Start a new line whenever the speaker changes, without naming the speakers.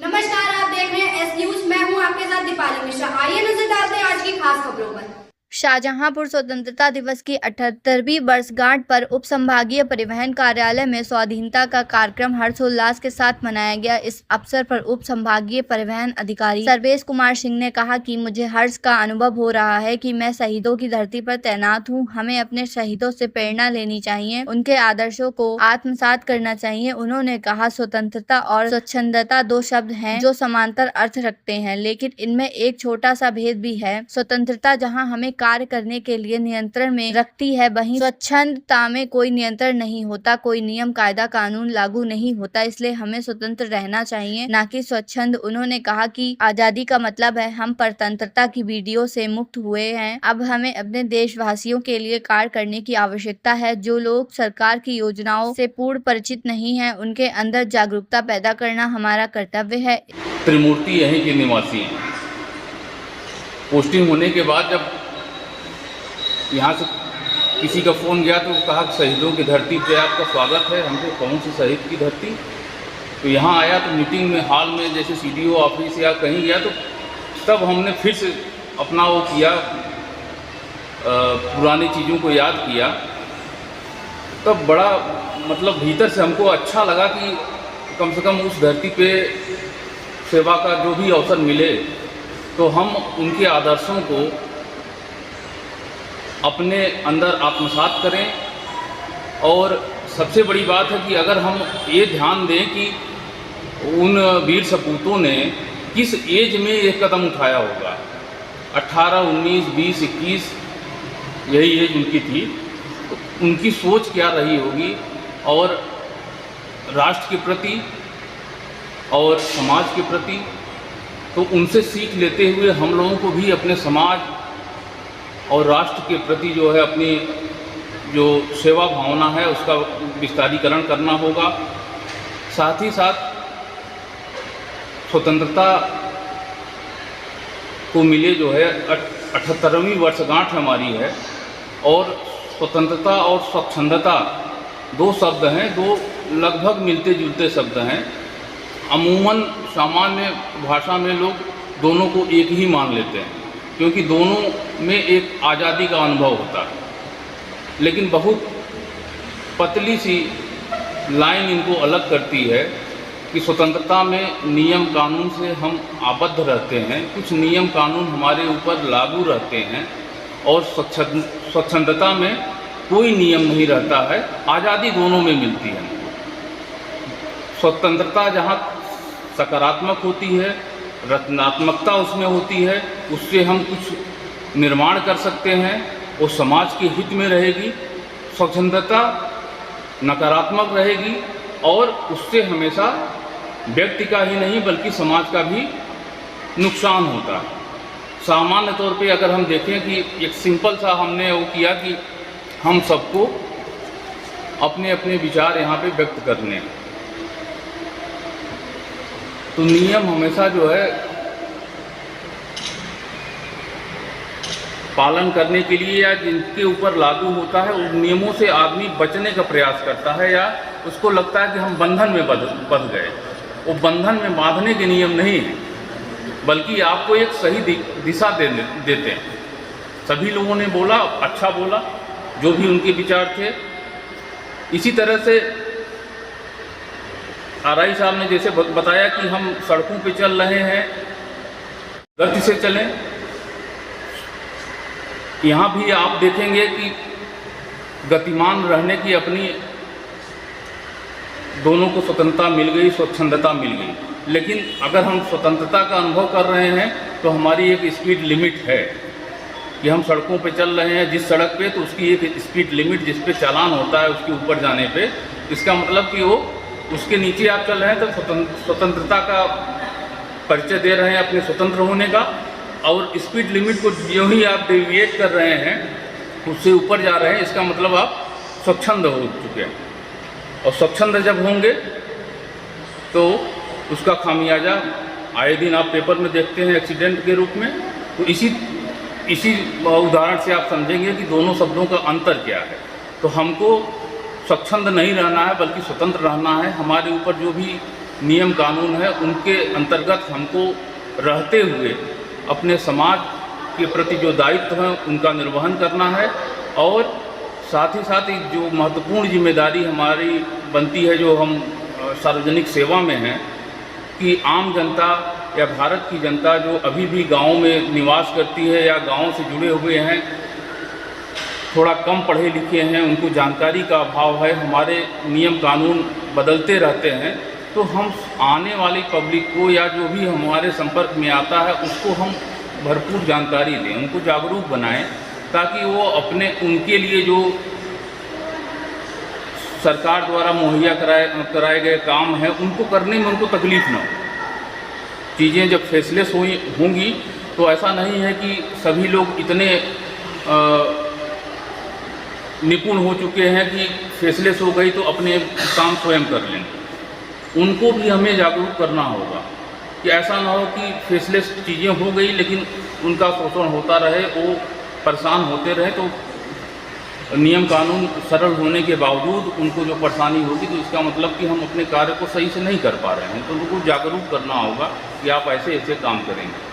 नमस्कार, आप देख रहे हैं एस न्यूज। मैं हूं आपके साथ दीपाली मिश्रा। आइए नजर डालते हैं आज की खास खबरों पर। शाहजहांपुर स्वतंत्रता दिवस की 78वीं वर्षगांठ पर उप संभागीय परिवहन कार्यालय में स्वाधीनता का कार्यक्रम हर्षोल्लास के साथ मनाया गया। इस अवसर पर उप संभागीय परिवहन अधिकारी सर्वेश कुमार सिंह ने कहा कि मुझे हर्ष का अनुभव हो रहा है कि मैं शहीदों की धरती पर तैनात हूं। हमें अपने शहीदों से प्रेरणा लेनी चाहिए, उनके आदर्शों को आत्मसात करना चाहिए। उन्होंने कहा, स्वतंत्रता और स्वच्छंदता दो शब्द हैं जो समांतर अर्थ रखते हैं, लेकिन इनमें एक छोटा सा भेद भी है। स्वतंत्रता जहाँ हमें कार्य करने के लिए नियंत्रण में रखती है, वहीं स्वच्छंदता में कोई नियंत्रण नहीं होता, कोई नियम कायदा कानून लागू नहीं होता। इसलिए हमें स्वतंत्र रहना चाहिए, ना कि स्वच्छंद। उन्होंने कहा कि आजादी का मतलब है हम परतंत्रता की वीडियो से मुक्त हुए हैं। अब हमें अपने देशवासियों के लिए कार्य करने की आवश्यकता है। जो लोग सरकार की योजनाओं से पूर्ण परिचित नहीं है, उनके अंदर जागरूकता पैदा करना हमारा कर्तव्य है।
त्रिमूर्ति यहीं के निवासी हैं। पोस्टिंग होने के बाद जब यहाँ से किसी का फ़ोन गया तो कहा शहीदों की धरती पे आपका स्वागत है। हमसे कौन सी शहीद की धरती? तो यहाँ आया तो मीटिंग में हॉल में जैसे सीडीओ ऑफिस या कहीं गया तो तब हमने फिर से अपना वो किया, पुरानी चीज़ों को याद किया। तब बड़ा मतलब भीतर से हमको अच्छा लगा कि कम से कम उस धरती पे सेवा का जो भी अवसर मिले तो हम उनके आदर्शों को अपने अंदर आत्मसात करें। और सबसे बड़ी बात है कि अगर हम ये ध्यान दें कि उन वीर सपूतों ने किस एज में एक कदम उठाया होगा, 18, 19, 20, 21 यही एज उनकी थी, तो उनकी सोच क्या रही होगी और राष्ट्र के प्रति और समाज के प्रति। तो उनसे सीख लेते हुए हम लोगों को भी अपने समाज और राष्ट्र के प्रति जो है अपनी जो सेवा भावना है उसका विस्तारीकरण करना होगा। साथ ही साथ स्वतंत्रता को मिले जो है 78वीं वर्षगांठ हमारी है और स्वतंत्रता और स्वच्छंदता दो शब्द हैं, दो लगभग मिलते जुलते शब्द हैं। अमूमन सामान्य भाषा में लोग दोनों को एक ही मान लेते हैं क्योंकि दोनों में एक आज़ादी का अनुभव होता है, लेकिन बहुत पतली सी लाइन इनको अलग करती है कि स्वतंत्रता में नियम कानून से हम आबद्ध रहते हैं, कुछ नियम कानून हमारे ऊपर लागू रहते हैं, और स्वच्छंदता में कोई नियम नहीं रहता है, आज़ादी दोनों में मिलती है। स्वतंत्रता जहाँ सकारात्मक होती है, रचनात्मकता उसमें होती है, उससे हम कुछ निर्माण कर सकते हैं, वो समाज के हित में रहेगी। स्वच्छंदता नकारात्मक रहेगी और उससे हमेशा व्यक्ति का ही नहीं बल्कि समाज का भी नुकसान होता है। सामान्य तौर पे अगर हम देखें कि एक सिंपल सा हमने वो किया कि हम सबको अपने अपने विचार यहाँ पे व्यक्त करने हैं, तो नियम हमेशा जो है पालन करने के लिए या जिनके ऊपर लागू होता है उन नियमों से आदमी बचने का प्रयास करता है, या उसको लगता है कि हम बंधन में बंध गए। वो बंधन में बांधने के नियम नहीं है, बल्कि आपको एक सही दिशा देते हैं। सभी लोगों ने बोला, अच्छा बोला, जो भी उनके विचार थे। इसी तरह से आरआई साहब ने जैसे बताया कि हम सड़कों पे चल रहे हैं, गति से चलें। यहाँ भी आप देखेंगे कि गतिमान रहने की अपनी दोनों को स्वतंत्रता मिल गई, स्वच्छंदता मिल गई। लेकिन अगर हम स्वतंत्रता का अनुभव कर रहे हैं तो हमारी एक स्पीड लिमिट है कि हम सड़कों पे चल रहे हैं जिस सड़क पे, तो उसकी एक स्पीड लिमिट जिस पे चालान होता है उसके ऊपर जाने पे, इसका मतलब कि वो उसके नीचे आप चल रहे हैं तो स्वतंत्रता का परिचय दे रहे हैं अपने स्वतंत्र होने का। और स्पीड लिमिट को जो ही आप डेविएट कर रहे हैं उससे ऊपर जा रहे हैं, इसका मतलब आप स्वच्छंद हो चुके हैं। और स्वच्छंद जब होंगे तो उसका खामियाजा आए दिन आप पेपर में देखते हैं एक्सीडेंट के रूप में। तो इसी उदाहरण से आप समझेंगे कि दोनों शब्दों का अंतर क्या है। तो हमको स्वच्छंद नहीं रहना है बल्कि स्वतंत्र रहना है। हमारे ऊपर जो भी नियम कानून है उनके अंतर्गत हमको रहते हुए अपने समाज के प्रति जो दायित्व है उनका निर्वहन करना है, और साथ ही साथ एक जो महत्वपूर्ण जिम्मेदारी हमारी बनती है, जो हम सार्वजनिक सेवा में हैं, कि आम जनता या भारत की जनता जो अभी भी गाँव में निवास करती है या गाँव से जुड़े हुए हैं, थोड़ा कम पढ़े लिखे हैं, उनको जानकारी का अभाव है, हमारे नियम कानून बदलते रहते हैं, तो हम आने वाली पब्लिक को या जो भी हमारे संपर्क में आता है उसको हम भरपूर जानकारी दें, उनको जागरूक बनाएं, ताकि वो अपने उनके लिए जो सरकार द्वारा मुहैया कराए गए काम हैं उनको करने में उनको तकलीफ़ ना हो। चीज़ें जब फेसलेस होंगी तो ऐसा नहीं है कि सभी लोग इतने निपुण हो चुके हैं कि फेसलेस हो गई तो अपने काम स्वयं कर लेंगे। उनको भी हमें जागरूक करना होगा कि ऐसा ना हो कि फेसलेस चीज़ें हो गई लेकिन उनका शोषण होता रहे, वो परेशान होते रहे, तो नियम कानून सरल होने के बावजूद उनको जो परेशानी होगी तो इसका मतलब कि हम अपने कार्य को सही से नहीं कर पा रहे हैं। तो उनको जागरूक करना होगा कि आप ऐसे ऐसे काम करेंगे।